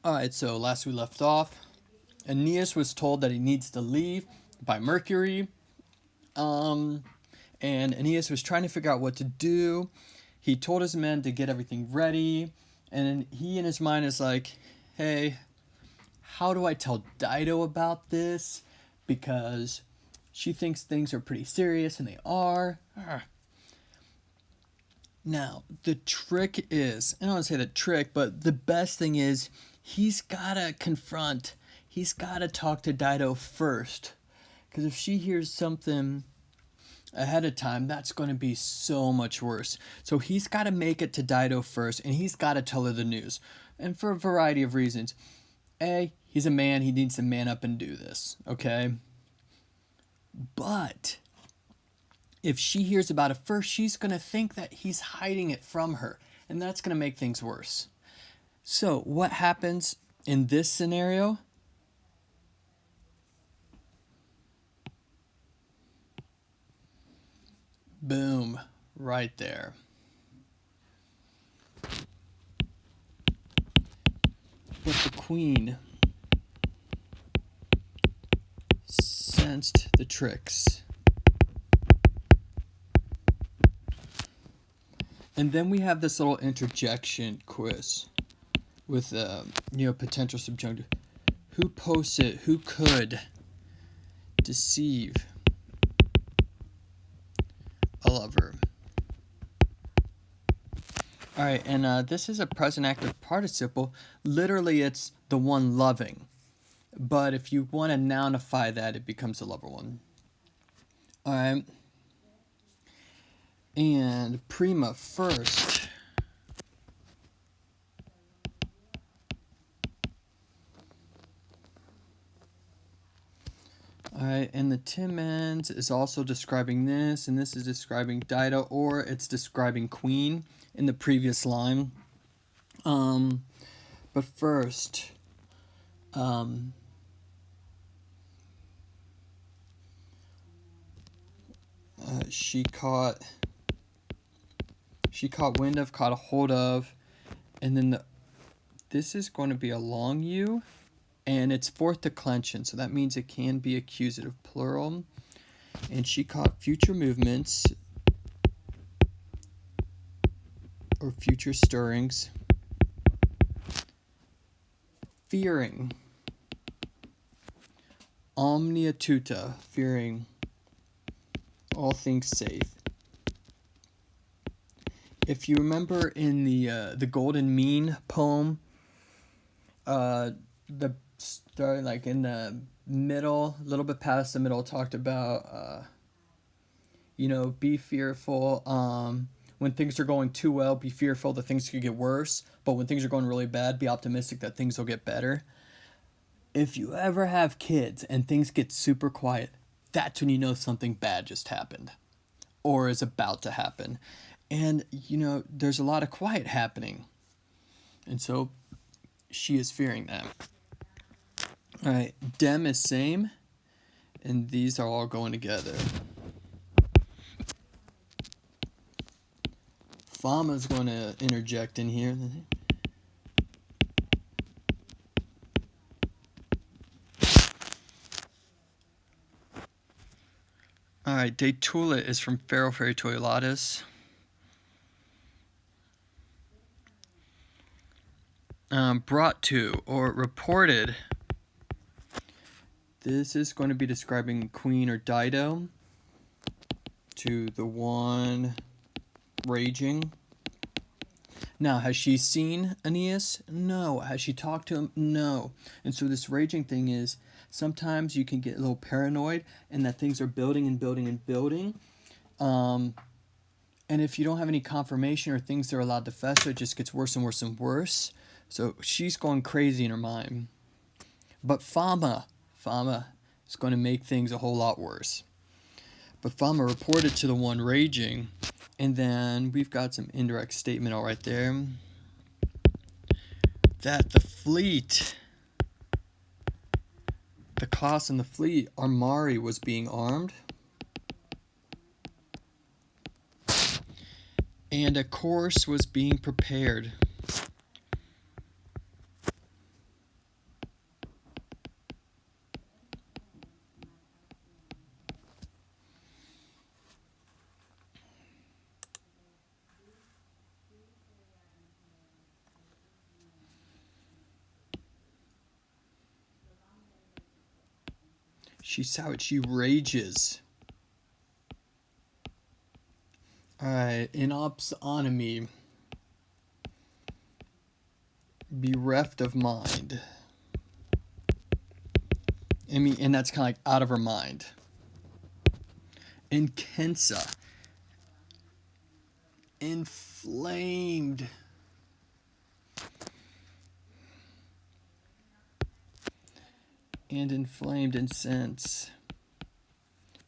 Alright, so last we left off, Aeneas was told that he needs to leave by Mercury. And Aeneas was trying to figure out what to do. He told his men to get everything ready. And he in his mind is like, hey, how do I tell Dido about this? Because she thinks things are pretty serious, and they are. Now, the trick is, I don't want to say the trick, but the best thing is he's got to talk to Dido first. Because if she hears something ahead of time, that's going to be so much worse. So he's got to make it to Dido first, and he's got to tell her the news. And for a variety of reasons. A, he's a man, he needs to man up and do this, okay? But if she hears about it first, she's going to think that he's hiding it from her, and that's going to make things worse. So what happens in this scenario? Boom, right there. But the queen sensed the tricks. And then we have this little interjection quiz with potential subjunctive. Who posts it? Who could deceive a lover? Alright, and this is a present active participle. Literally, it's the one loving. But if you want to nounify that, it becomes a lover one. Alright. And prima first. Alright, and the Timmins is also describing this, and this is describing Dido, or it's describing Queen in the previous line. But first, she caught wind of, caught a hold of, and then this is going to be a long U, and it's fourth declension, so that means it can be accusative plural. And she caught future movements or future stirrings, fearing, omnia tuta, fearing all things safe. If you remember in the Golden Mean poem, the story, like in the middle, a little bit past the middle, talked about be fearful. When things are going too well, be fearful that things could get worse. But when things are going really bad, be optimistic that things will get better. If you ever have kids and things get super quiet, that's when you know something bad just happened or is about to happen. And, there's a lot of quiet happening. And so she is fearing that. All right, dem is same. And these are all going together. Fama's going to interject in here. Alright, De Tulit is from Pharaoh Fairy Toilatus. Brought to, or reported. This is going to be describing Queen or Dido to the one raging. Now, has she seen Aeneas? No. Has she talked to him? No. And so this raging thing is, sometimes you can get a little paranoid and that things are building and building and building. And if you don't have any confirmation or things that are allowed to fester, it just gets worse and worse and worse. So she's going crazy in her mind. But Fama is going to make things a whole lot worse. But Fama reported to the one raging. And then we've got some indirect statement all right there. That the fleet, the class in the fleet, Armari, was being armed. And a course was being prepared. She rages. Alright, inopsonomy. Bereft of mind. And that's kind of like out of her mind. Intensa. Inflamed. And inflamed in sense.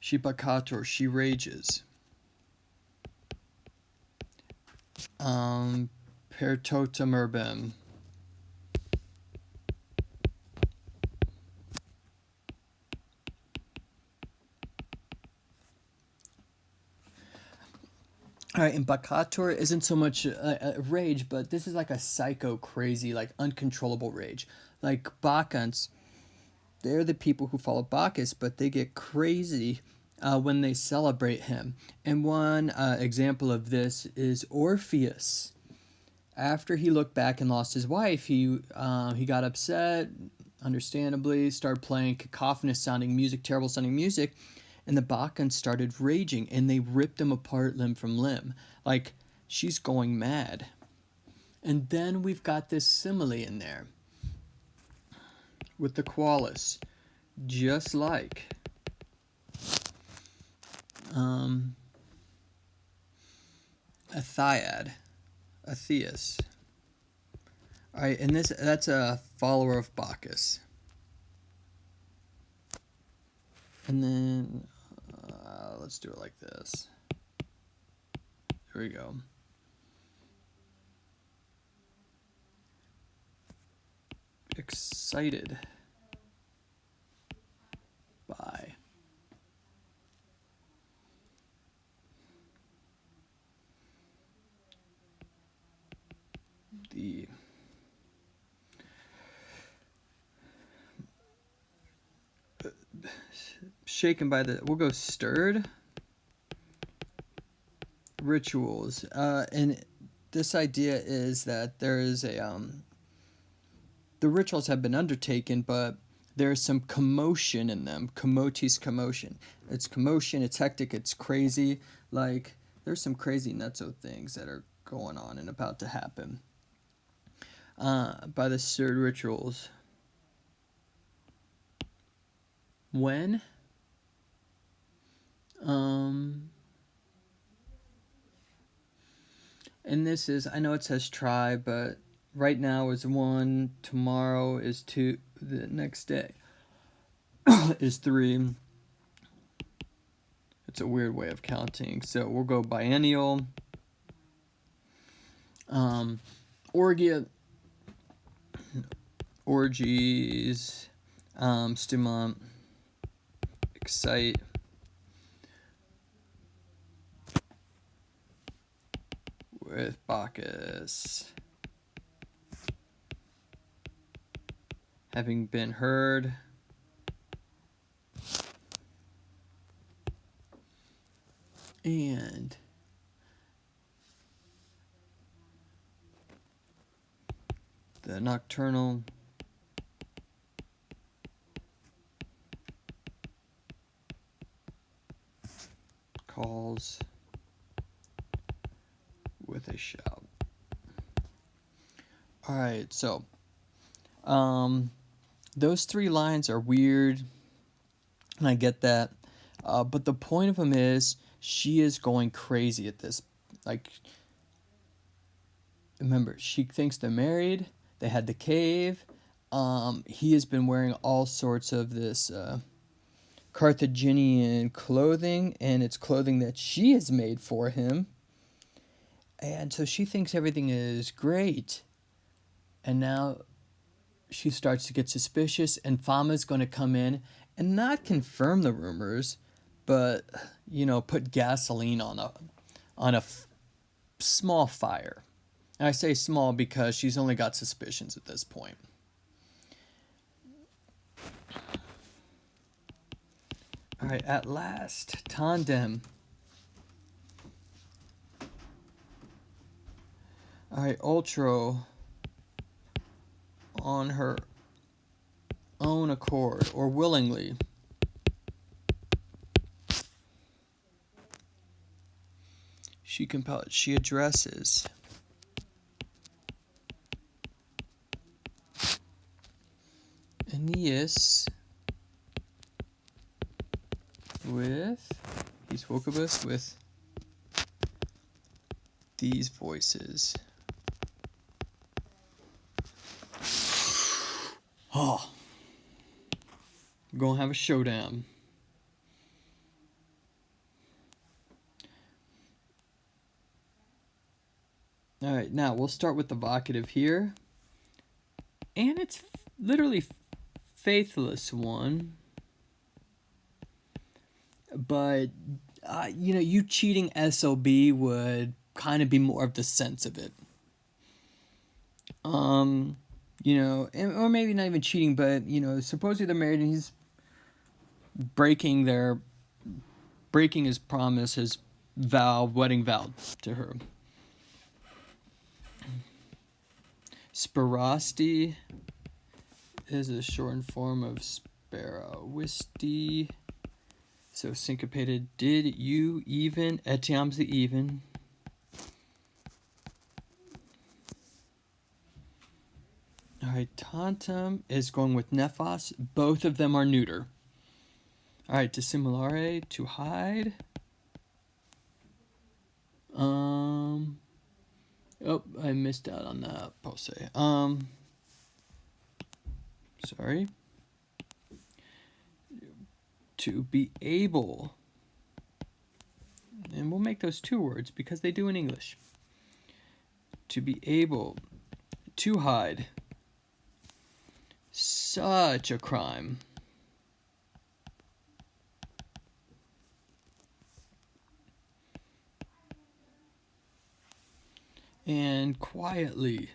She bacator, she rages. Pertotamerbem. All right, and bacator isn't so much rage, but this is like a psycho, crazy, like uncontrollable rage. Like Bacchants, they're the people who follow Bacchus, but they get crazy when they celebrate him. And one example of this is Orpheus. After he looked back and lost his wife, he got upset, understandably, started playing cacophonous sounding music, terrible sounding music, and the Bacchants started raging, and they ripped him apart limb from limb. Like, she's going mad. And then we've got this simile in there with the Qualis, just like a Thiad, a Theus. All right, and that's a follower of Bacchus. And then let's do it like this. Here we go. Excited by the shaken by the, we'll go stirred rituals. And this idea is that there is a the rituals have been undertaken, but there's some commotion in them. Commotis, commotion. It's commotion, it's hectic, it's crazy. Like, there's some crazy nutso things that are going on and about to happen by the stirred rituals. When? And this is, I know it says try, but right now is 1, tomorrow is 2, the next day is 3. It's a weird way of counting. So we'll go biennial. Orgies, stimulant, excite, with Bacchus. Having been heard. And the nocturnal calls with a shout. All right, so those 3 lines are weird, and I get that. But the point of them is she is going crazy at this. Like, remember, she thinks they're married. They had the cave. He has been wearing all sorts of this Carthaginian clothing, and it's clothing that she has made for him. And so she thinks everything is great. And now she starts to get suspicious, and Fama's going to come in and not confirm the rumors, but, put gasoline on a small fire. And I say small because she's only got suspicions at this point. All right, at last, tandem. All right, Ultro on her own accord or willingly She compels. She addresses. Aeneas with. He's woke us with these voices. Oh. We're gonna have a showdown. Alright, now we'll start with the vocative here. And it's literally faithless one. But, you cheating SOB would kind of be more of the sense of it. Or maybe not even cheating, but, supposedly they're married and he's breaking his promise, his wedding vow to her. Sparasti is a shortened form of sparawisti. So syncopated. Did you even? Etiam's the even. Alright, tantum is going with nephos. Both of them are neuter. Alright, dissimulare, to hide. Oh, I missed out on that. I'll say. Sorry. To be able. And we'll make those 2 words because they do in English. To be able to hide. Such a crime. And quietly.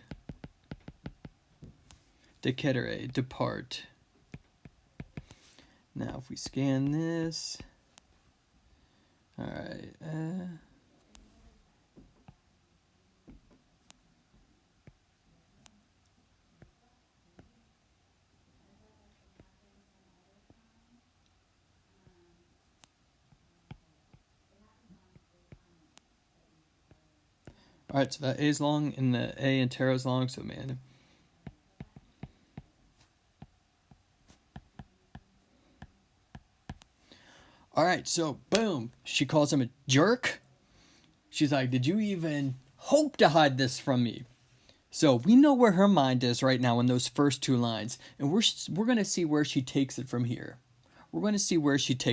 Decedere, depart. Now if we scan this. Alright. Alright, so that A is long and the A in tarot is long, so man. Alright, so boom. She calls him a jerk. She's like, did you even hope to hide this from me? So we know where her mind is right now in those first 2 lines. And we're going to see where she takes it from here. We're going to see where she takes